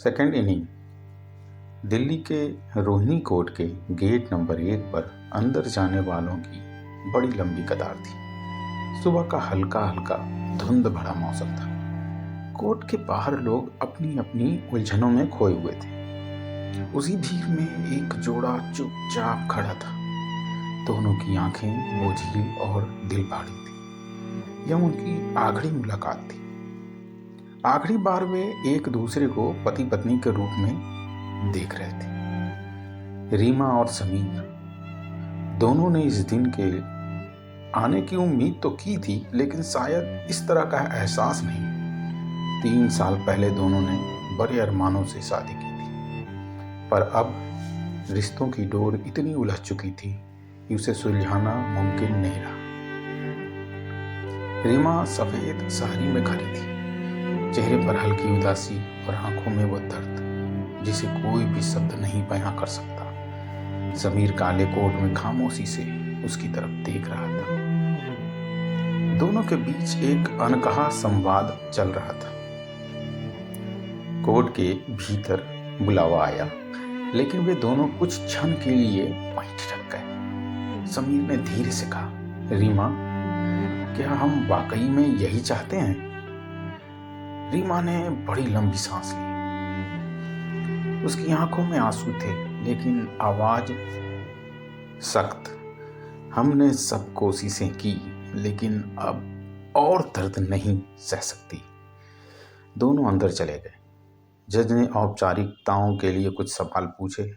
Second inning. Delhi के Rohini court के gate number 1 पर अंदर जाने वालों की बड़ी लंबी कतार थी। सुबह का हल्का हल्का धुंध भरा मौसम था। कोर्ट के बाहर लोग अपनी अपनी उलझनों में खोए हुए थे। उसी भीड़ में एक जोड़ा चुपचाप खड़ा था। दोनों की आंखें बोझिल और दिल भारी थी। यह उनकी आखिरी मुलाकात थी। आखिरी बार वे एक दूसरे को पति पत्नी के रूप में देख रहे थे। रीमा और समीर दोनों ने इस दिन के आने की उम्मीद तो की थी, लेकिन शायद इस तरह का एहसास नहीं। 3 साल पहले दोनों ने बड़े अरमानों से शादी की थी, पर अब रिश्तों की डोर इतनी उलझ चुकी थी कि उसे सुलझाना मुमकिन नहीं रहा। रीमा सफेद साड़ी में खड़ी थी, चेहरे पर हल्की उदासी और आंखों में वो दर्द जिसे कोई भी शब्द नहीं बयां कर सकता। समीर काले कोट में खामोशी से उसकी तरफ देख रहा था। दोनों के बीच एक अनकहा संवाद चल रहा था। कोर्ट के भीतर बुलावा आया, लेकिन वे दोनों कुछ क्षण के लिए वहीं ठिठक गए। समीर ने धीरे से कहा, रीमा, क्या हम वाकई में यही चाहते हैं? रीमा ने बड़ी लंबी सांस ली। उसकी आंखों में आंसू थे, लेकिन आवाज सख्त। हमने सब कोशिशें की, लेकिन अब और दर्द नहीं सह सकती। दोनों अंदर चले गए। जज ने औपचारिकताओं के लिए कुछ सवाल पूछे।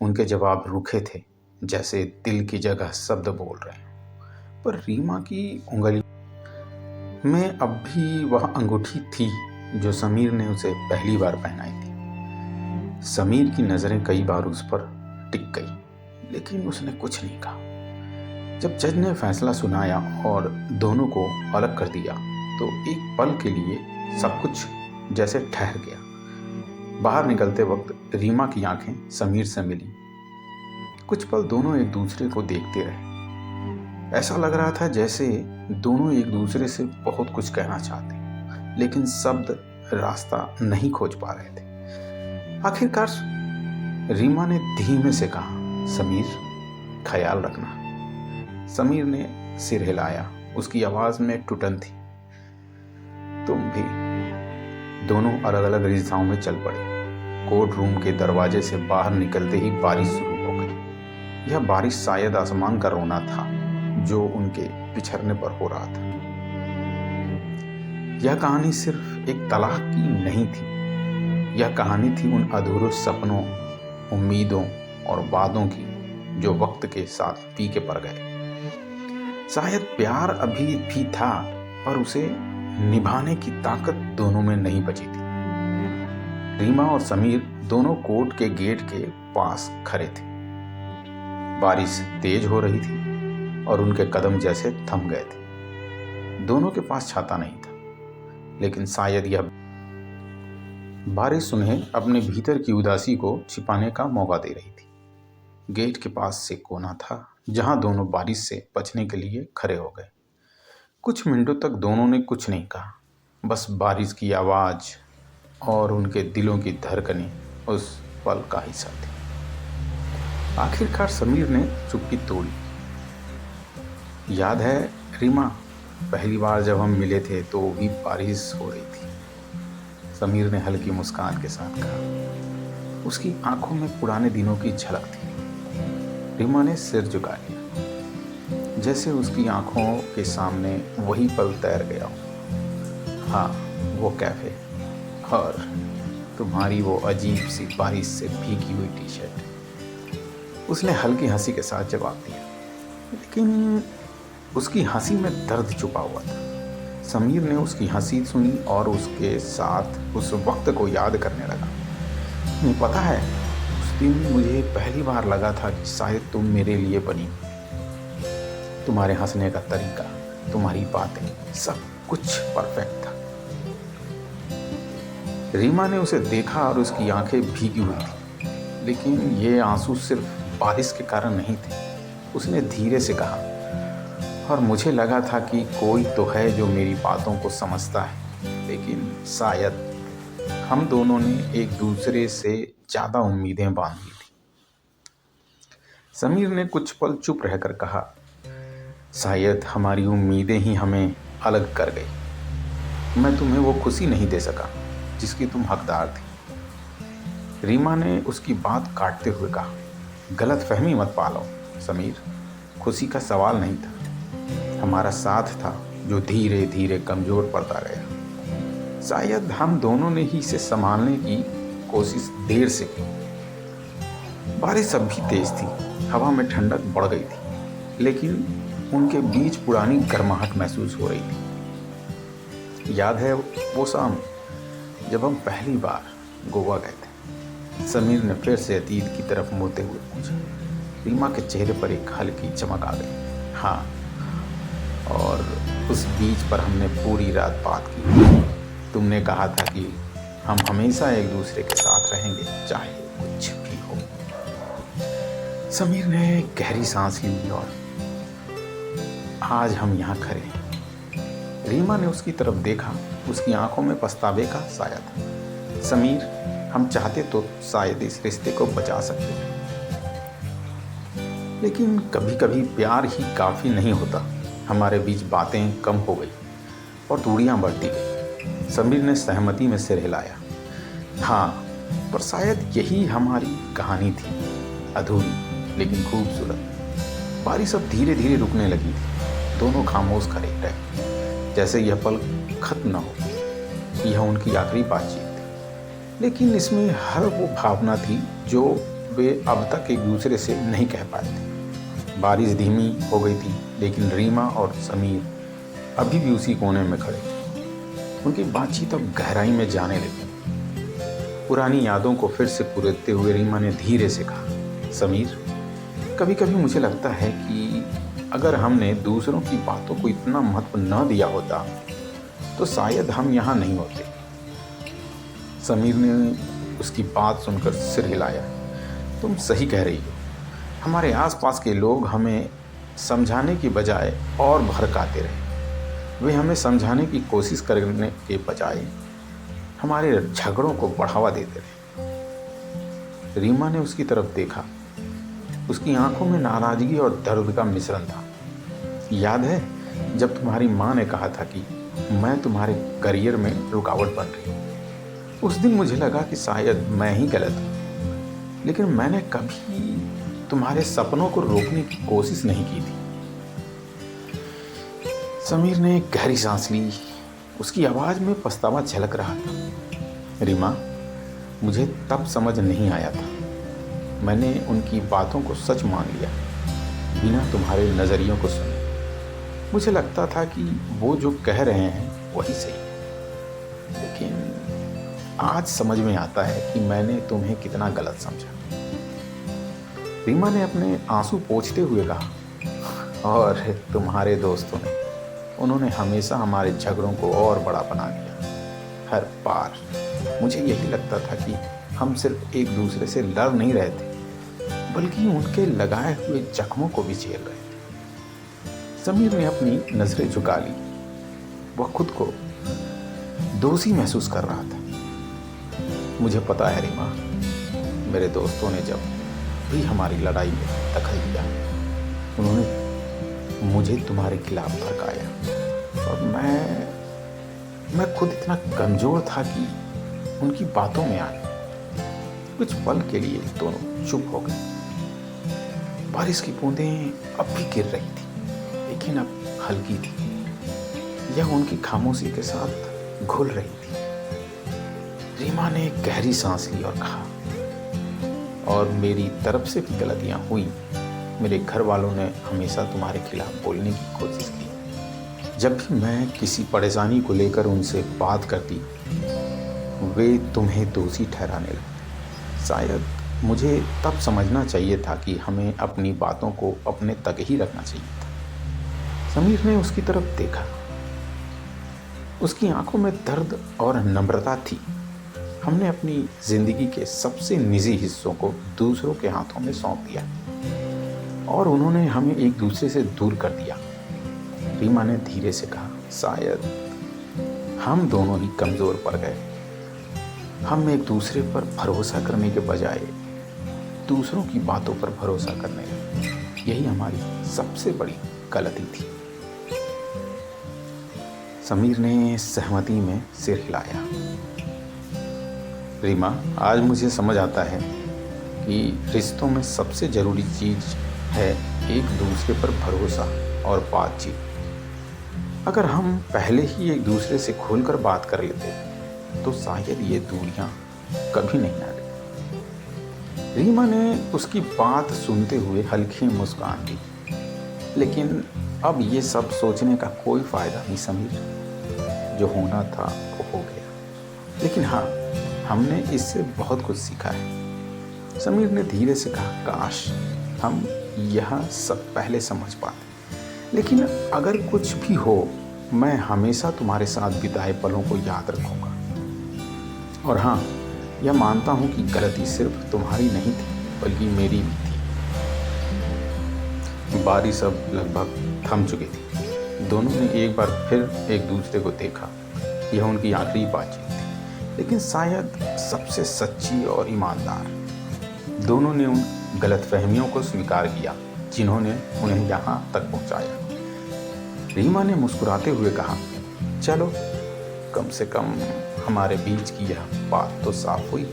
उनके जवाब रूखे थे, जैसे दिल की जगह शब्द बोल रहे हैं। पर रीमा की उंगली में अब भी वह अंगूठी थी जो समीर ने उसे पहली बार पहनाई थी। समीर की नजरें कई बार उस पर टिक गई, लेकिन उसने कुछ नहीं कहा। जब जज ने फैसला सुनाया और दोनों को अलग कर दिया, तो एक पल के लिए सब कुछ जैसे ठहर गया। बाहर निकलते वक्त रीमा की आंखें समीर से मिली। कुछ पल दोनों एक दूसरे को देखते रहे। ऐसा लग रहा था जैसे दोनों एक दूसरे से बहुत कुछ कहना चाहते, लेकिन शब्द रास्ता नहीं खोज पा रहे थे। आखिरकार रीमा ने धीमे से कहा, समीर, ख्याल रखना। समीर ने सिर हिलाया। उसकी आवाज में टूटन थी। तुम भी। दोनों अलग अलग दिशाओं में चल पड़े। कोर्ट रूम के दरवाजे से बाहर निकलते ही बारिश शुरू हो गई। यह बारिश शायद आसमान का रोना था जो उनके बिछड़ने पर हो रहा था। यह कहानी सिर्फ एक तलाक की नहीं थी। यह कहानी थी उन अधूरे सपनों, उम्मीदों और वादों की जो वक्त के साथ फीके पड़ गए। शायद प्यार अभी भी था, पर उसे निभाने की ताकत दोनों में नहीं बची थी। रीमा और समीर दोनों कोर्ट के गेट के पास खड़े थे। बारिश तेज हो रही थी और उनके कदम जैसे थम गए थे। दोनों के पास छाता नहीं था, लेकिन शायद यह बारिश उन्हें अपने भीतर की उदासी को छिपाने का मौका दे रही थी। गेट के पास से कोना था जहां दोनों बारिश से बचने के लिए खड़े हो गए। कुछ मिनटों तक दोनों ने कुछ नहीं कहा, बस बारिश की आवाज और उनके दिलों की धड़कनें उस पल का हिस्सा थी। आखिरकार समीर ने चुप्पी तोड़ी। याद है रीमा, पहली बार जब हम मिले थे तो भी बारिश हो रही थी। समीर ने हल्की मुस्कान के साथ कहा। उसकी आंखों में पुराने दिनों की झलक थी। रीमा ने सिर झुका लिया, जैसे उसकी आंखों के सामने वही पल तैर गया हो। हाँ, वो कैफे और तुम्हारी वो अजीब सी बारिश से भीगी हुई टी शर्ट। उसने हल्की हंसी के साथ जवाब दिया, लेकिन उसकी हंसी में दर्द छुपा हुआ था। समीर ने उसकी हंसी सुनी और उसके साथ उस वक्त को याद करने लगा। नहीं, पता है, उस दिन मुझे पहली बार लगा था कि शायद तुम मेरे लिए बनी। तुम्हारे हंसने का तरीका, तुम्हारी बातें, सब कुछ परफेक्ट था। रीमा ने उसे देखा और उसकी आंखें भीगी हुई थी, लेकिन ये आंसू सिर्फ बारिश के कारण नहीं थे। उसने धीरे से कहा, और मुझे लगा था कि कोई तो है जो मेरी बातों को समझता है, लेकिन शायद हम दोनों ने एक दूसरे से ज़्यादा उम्मीदें बांधी थी। समीर ने कुछ पल चुप रहकर कहा, शायद हमारी उम्मीदें ही हमें अलग कर गई। मैं तुम्हें वो खुशी नहीं दे सका जिसकी तुम हकदार थी। रीमा ने उसकी बात काटते हुए कहा, गलत फहमी मत पालो समीर, खुशी का सवाल नहीं था, हमारा साथ था जो धीरे धीरे कमज़ोर पड़ता गया। शायद हम दोनों ने ही इसे संभालने की कोशिश देर से की। बारिश अब भी तेज थी, हवा में ठंडक बढ़ गई थी, लेकिन उनके बीच पुरानी गर्माहट महसूस हो रही थी। याद है वो शाम जब हम पहली बार गोवा गए थे? समीर ने फिर से अतीत की तरफ मुड़ते हुए पूछा। रीमा के चेहरे पर एक हल्की चमक आ गई। हाँ, और उस बीच पर हमने पूरी रात बात की। तुमने कहा था कि हम हमेशा एक दूसरे के साथ रहेंगे, चाहे कुछ भी हो। समीर ने गहरी सांस ली और आज हम यहाँ खड़े हैं। रीमा ने उसकी तरफ देखा, उसकी आंखों में पछतावे का साया था। समीर, हम चाहते तो शायद इस रिश्ते को बचा सकते थे, लेकिन कभी कभी प्यार ही काफ़ी नहीं होता। हमारे बीच बातें कम हो गई और दूरियां बढ़ती गई। समीर ने सहमति में सिर हिलाया। हाँ, पर शायद यही हमारी कहानी थी, अधूरी लेकिन खूबसूरत। बारिश अब धीरे धीरे रुकने लगी थी। दोनों खामोश खड़े रहे, जैसे यह पल खत्म न हो। यह उनकी आखिरी बातचीत थी, लेकिन इसमें हर वो भावना थी जो वे अब तक एक दूसरे से नहीं कह पाए थे। बारिश धीमी हो गई थी, लेकिन रीमा और समीर अभी भी उसी कोने में खड़े थे। उनकी बातचीत अब गहराई में जाने लगी। पुरानी यादों को फिर से कुरेदते हुए रीमा ने धीरे से कहा, समीर, कभी कभी मुझे लगता है कि अगर हमने दूसरों की बातों को इतना महत्व न दिया होता तो शायद हम यहाँ नहीं होते। समीर ने उसकी बात सुनकर सिर हिलाया। तुम सही कह रही हो। हमारे आसपास के लोग हमें समझाने की बजाय और भड़काते रहे। वे हमें समझाने की कोशिश करने के बजाय हमारे झगड़ों को बढ़ावा देते रहे। रीमा ने उसकी तरफ देखा। उसकी आंखों में नाराजगी और दर्द का मिश्रण था। याद है जब तुम्हारी माँ ने कहा था कि मैं तुम्हारे करियर में रुकावट बन रही हूँ? उस दिन मुझे लगा कि शायद मैं ही गलत हूँ, लेकिन मैंने कभी तुम्हारे सपनों को रोकने की कोशिश नहीं की थी। समीर ने एक गहरी सांस ली। उसकी आवाज़ में पछतावा झलक रहा था। रीमा, मुझे तब समझ नहीं आया था। मैंने उनकी बातों को सच मान लिया, बिना तुम्हारे नज़रियों को सुने। मुझे लगता था कि वो जो कह रहे हैं वही सही है, लेकिन आज समझ में आता है कि मैंने तुम्हें कितना गलत समझा। रीमा ने अपने आंसू पोंछते हुए कहा, और तुम्हारे दोस्तों ने, उन्होंने हमेशा हमारे झगड़ों को और बड़ा बना दिया। हर बार मुझे यही लगता था कि हम सिर्फ एक दूसरे से लड़ नहीं रहे थे, बल्कि उनके लगाए हुए जख्मों को भी झेल रहे थे। समीर ने अपनी नजरें झुका ली। वह खुद को दोषी महसूस कर रहा था। मुझे पता है रीमा, मेरे दोस्तों ने जब भी हमारी लड़ाई में दखल दिया, उन्होंने मुझे तुम्हारे खिलाफ भड़काया, और मैं खुद इतना कमजोर था कि उनकी बातों में आने। कुछ पल के लिए दोनों चुप हो गए। बारिश की बूंदें अब भी गिर रही थी, लेकिन अब हल्की थी। यह उनकी खामोशी के साथ घुल रही थी। रीमा ने एक गहरी सांस ली और कहा, और मेरी तरफ से भी गलतियां हुई। मेरे घर वालों ने हमेशा तुम्हारे खिलाफ बोलने की कोशिश की। जब भी मैं किसी परेशानी को लेकर उनसे बात करती, वे तुम्हें दोषी ठहराने लगे। शायद मुझे तब समझना चाहिए था कि हमें अपनी बातों को अपने तक ही रखना चाहिए था। समीर ने उसकी तरफ देखा। उसकी आंखों में दर्द और नम्रता थी। हमने अपनी जिंदगी के सबसे निजी हिस्सों को दूसरों के हाथों में सौंप दिया, और उन्होंने हमें एक दूसरे से दूर कर दिया। रीमा ने धीरे से कहा, शायद हम दोनों ही कमज़ोर पड़ गए। हम एक दूसरे पर भरोसा करने के बजाय दूसरों की बातों पर भरोसा करने लगे। यही हमारी सबसे बड़ी गलती थी। समीर ने सहमति में सिर हिलाया। रीमा, आज मुझे समझ आता है कि रिश्तों में सबसे ज़रूरी चीज़ है एक दूसरे पर भरोसा और बातचीत। अगर हम पहले ही एक दूसरे से खुलकर बात कर लेते तो शायद ये दूरियां कभी नहीं आती। रीमा ने उसकी बात सुनते हुए हल्की मुस्कान दी। लेकिन अब ये सब सोचने का कोई फ़ायदा नहीं समीर। जो होना था वो हो गया। लेकिन हाँ, हमने इससे बहुत कुछ सीखा है। समीर ने धीरे से कहा, काश हम यह सब पहले समझ पाते। लेकिन अगर कुछ भी हो, मैं हमेशा तुम्हारे साथ बिताए पलों को याद रखूंगा। और हाँ, यह मानता हूँ कि गलती सिर्फ तुम्हारी नहीं थी बल्कि मेरी भी थी। बारिश अब लगभग थम चुकी थी। दोनों ने एक बार फिर एक दूसरे को देखा। यह उनकी आखिरी बातचीत थी, लेकिन शायद सबसे सच्ची और ईमानदार। दोनों ने उन गलतफहमियों को स्वीकार किया जिन्होंने उन्हें यहाँ तक पहुँचाया। रीमा ने मुस्कुराते हुए कहा, चलो कम से कम हमारे बीच की यह बात तो साफ हुई।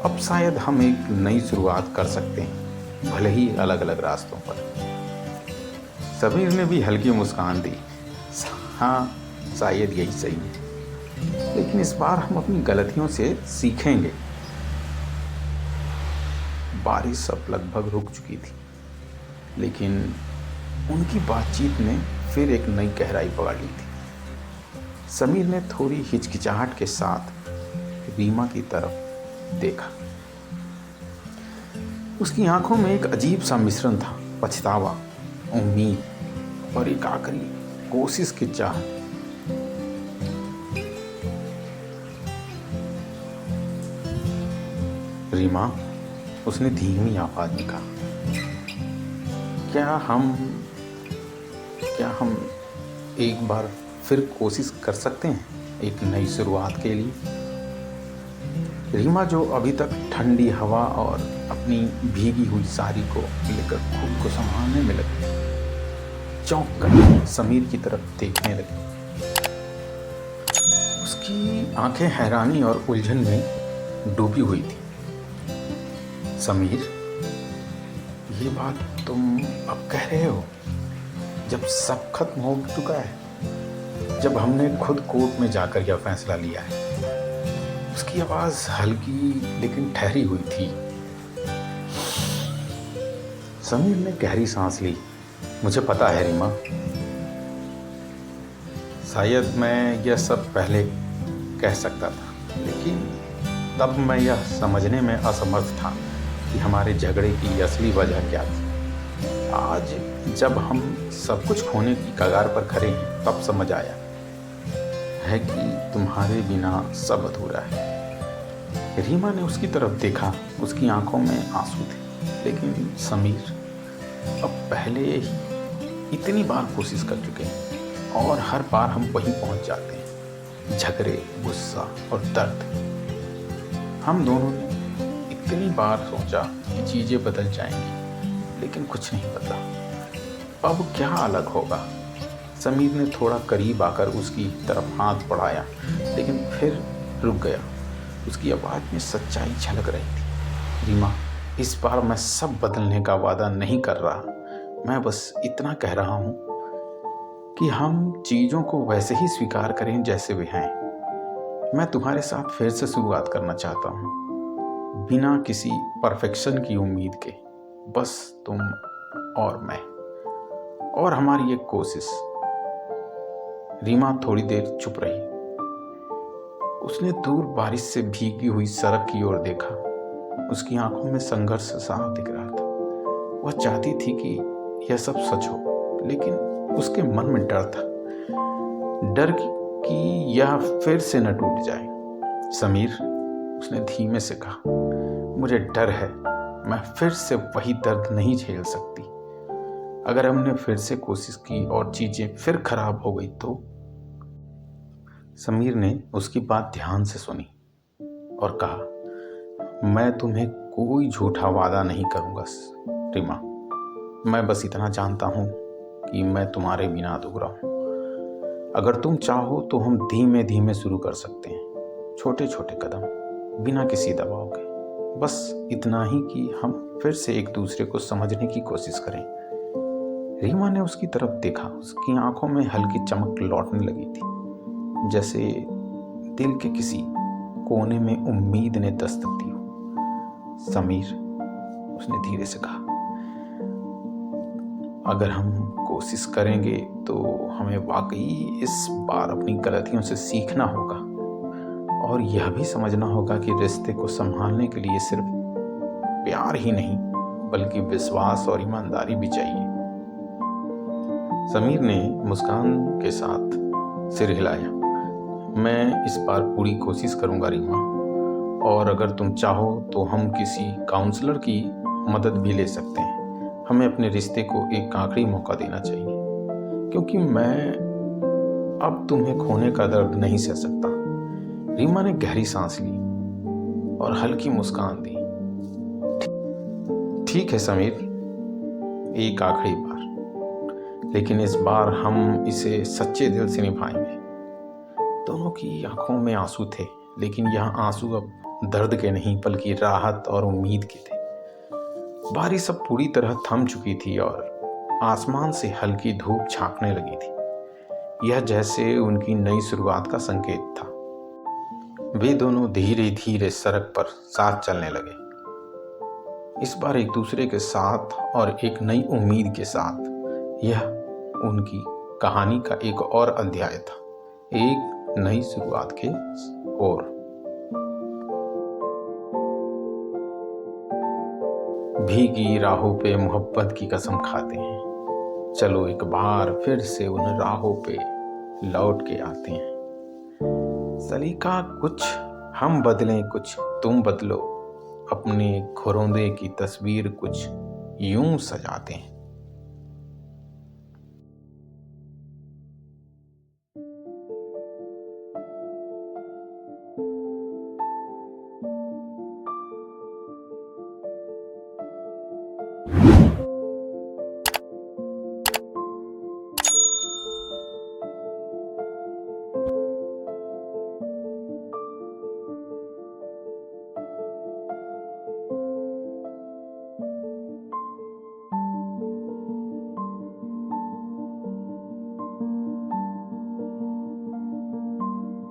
अब शायद हम एक नई शुरुआत कर सकते हैं, भले ही अलग अलग रास्तों पर। समीर ने भी हल्की मुस्कान दी। हाँ, शायद यही सही है, लेकिन इस बार हम अपनी गलतियों से सीखेंगे। बारिश अब लगभग रुक चुकी थी, लेकिन उनकी बातचीत ने फिर एक नई गहराई पकड़ ली थी। समीर ने थोड़ी हिचकिचाहट के साथ रीमा की तरफ देखा। उसकी आंखों में एक अजीब सा मिश्रण था, पछतावा, उम्मीद और एक आखिरी कोशिश की चाह। रीमा, उसने धीमी आवाज में कहा, क्या हम एक बार फिर कोशिश कर सकते हैं एक नई शुरुआत के लिए? रीमा, जो अभी तक ठंडी हवा और अपनी भीगी हुई साड़ी को लेकर खुद को संभालने में लगी, चौंक कर समीर की तरफ देखने लगी। उसकी आंखें हैरानी और उलझन में डूबी हुई थी। समीर, ये बात तुम अब कह रहे हो जब सब खत्म हो चुका है, जब हमने खुद कोर्ट में जाकर यह फैसला लिया है? उसकी आवाज हल्की लेकिन ठहरी हुई थी। समीर ने गहरी सांस ली। मुझे पता है रीमा, शायद मैं यह सब पहले कह सकता था, लेकिन तब मैं यह समझने में असमर्थ था कि हमारे झगड़े की असली वजह क्या थी। आज जब हम सब कुछ खोने की कगार पर खड़े हैं, तब समझ आया है कि तुम्हारे बिना सब अधूरा है। रीमा ने उसकी तरफ देखा। उसकी आंखों में आंसू थे। लेकिन समीर, अब पहले ही इतनी बार कोशिश कर चुके हैं और हर बार हम वहीं पहुंच जाते हैं, झगड़े, गुस्सा और दर्द। हम दोनों ने इतनी बार सोचा कि चीजें बदल जाएंगी, लेकिन कुछ नहीं बदला। अब क्या अलग होगा? समीर ने थोड़ा करीब आकर उसकी तरफ हाथ बढ़ाया, लेकिन फिर रुक गया। उसकी आवाज में सच्चाई झलक रही थी। रीमा, इस बार मैं सब बदलने का वादा नहीं कर रहा। मैं बस इतना कह रहा हूं कि हम चीजों को वैसे ही स्वीकार करें जैसे वे हैं। मैं तुम्हारे साथ फिर से शुरुआत करना चाहता हूं, बिना किसी परफेक्शन की उम्मीद के। बस तुम और मैं और हमारी एक कोशिश। रीमा थोड़ी देर चुप रही। उसने दूर बारिश से भीगी हुई सड़क की ओर देखा। उसकी आंखों में संघर्ष साफ दिख रहा था। वह चाहती थी कि यह सब सच हो, लेकिन उसके मन में डर था, डर कि यह फिर से न टूट जाए। समीर, उसने धीमे से कहा, मुझे डर है मैं फिर से वही दर्द नहीं झेल सकती। अगर हमने फिर से कोशिश की और चीजें फिर खराब हो गई तो? समीर ने उसकी बात ध्यान से सुनी। और कहा, मैं तुम्हें कोई झूठा वादा नहीं करूँगा रीमा। मैं बस इतना जानता हूँ कि मैं तुम्हारे बिना अधूरा हूँ। अगर तुम चाहो तो हम धीमे धीमे शुरू कर सकते हैं, छोटे छोटे कदम, बिना किसी दबाव के। बस इतना ही कि हम फिर से एक दूसरे को समझने की कोशिश करें। रीमा ने उसकी तरफ देखा। उसकी आंखों में हल्की चमक लौटने लगी थी, जैसे दिल के किसी कोने में उम्मीद ने दस्तक दी हो। समीर, उसने धीरे से कहा, अगर हम कोशिश करेंगे तो हमें वाकई इस बार अपनी गलतियों से सीखना होगा और यह भी समझना होगा कि रिश्ते को संभालने के लिए सिर्फ प्यार ही नहीं बल्कि विश्वास और ईमानदारी भी चाहिए। समीर ने मुस्कान के साथ सिर हिलाया। मैं इस बार पूरी कोशिश करूंगा रीमा, और अगर तुम चाहो तो हम किसी काउंसलर की मदद भी ले सकते हैं। हमें अपने रिश्ते को एक आखिरी मौका देना चाहिए, क्योंकि मैं अब तुम्हें खोने का दर्द नहीं सह सकता। रीमा ने गहरी सांस ली और हल्की मुस्कान दी। ठीक है समीर, एक आखिरी बार, लेकिन इस बार हम इसे सच्चे दिल से निभाएंगे। दोनों की आंखों में आंसू थे, लेकिन यह आंसू अब दर्द के नहीं बल्कि राहत और उम्मीद के थे। बारिश अब पूरी तरह थम चुकी थी और आसमान से हल्की धूप झांकने लगी थी। यह जैसे उनकी नई शुरुआत का संकेत था। वे दोनों धीरे धीरे सड़क पर साथ चलने लगे, इस बार एक दूसरे के साथ और एक नई उम्मीद के साथ। यह उनकी कहानी का एक और अध्याय था, एक नई शुरुआत के ओर। भीगी राहों पे मोहब्बत की कसम खाते हैं, चलो एक बार फिर से उन राहों पे लौट के आते हैं। सलीका, कुछ हम बदलें कुछ तुम बदलो, अपने घरौंदे की तस्वीर कुछ यूं सजाते हैं।